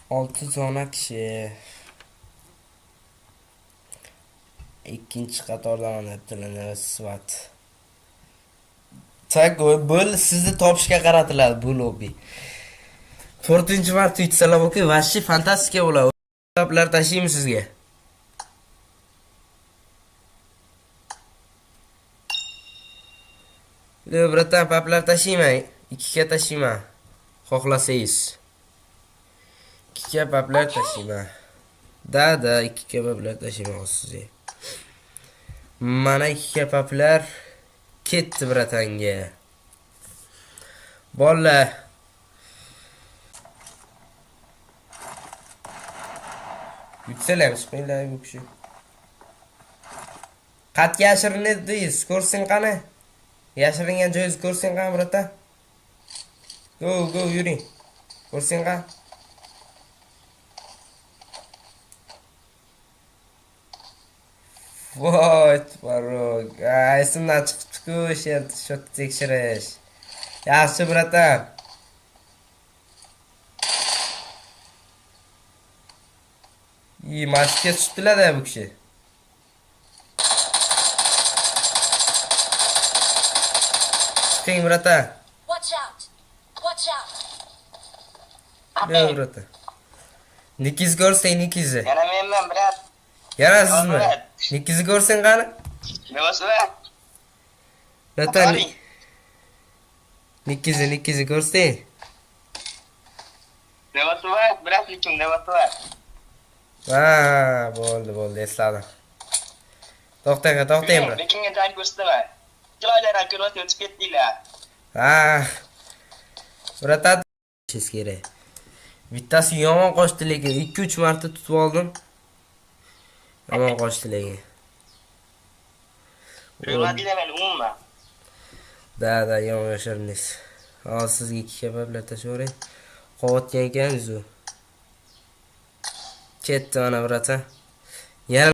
6 zona kishi. Ikkinchi qatordan onatiladi SWAT. Tak, bo'l sizni topishga qaratiladi bu lobby. 4-marta yutsalar oke, vashi fantastika bo'ladi. Kitoblar tashiymi sizga? Bratan, paplar tashiyman. 2 ga tashiyman. Xohlasangiz. 2 ga paplar tashiyman. Da, 2 ga paplar tashiyman sizga. Mana 2 ga paplar ketdi bratanga. Bolla. Yutsalar chiqinglar bu kishi. Qat yashirin edingiz, ko'rsing qani? Yashiringan joyingizni ko'rsing qani bratan? Go yuring. Ko'rsing qani? Voy, tvorog. Esimdan chiqibdi-ku o'sha shot tekshirish. Yaxshi bratan. Mashqga tushdilar-da bu kishi. Chiqing bratan. Watch out! Watch out! Ne bratan? Nikiz ko'rsang nikizni. Yana menman, brat. Yana sizmi? Nikizni ko'rsang qani? Nima so'rab? Bratan. Nikizni ko'rsang. Nima so'rab? Brat, lekin nima so'rab? Bo'ldi, esladim. To'xtang, brat. Lekinga joy ko'rsatma. Joylardan ko'rib o'tib ketdinglar. Bratan siz kerak. Bittasi yomon qochdi lekin 2-3 marta tutib oldim. Yomon qochdi lekin. Ko'rmadinglar meni umuman. Da, yomon yashirdingiz. Hozir sizga 2 kapablar tashlaveray. Qovotgan ekansiz u. Ketdi mana bratan. Yana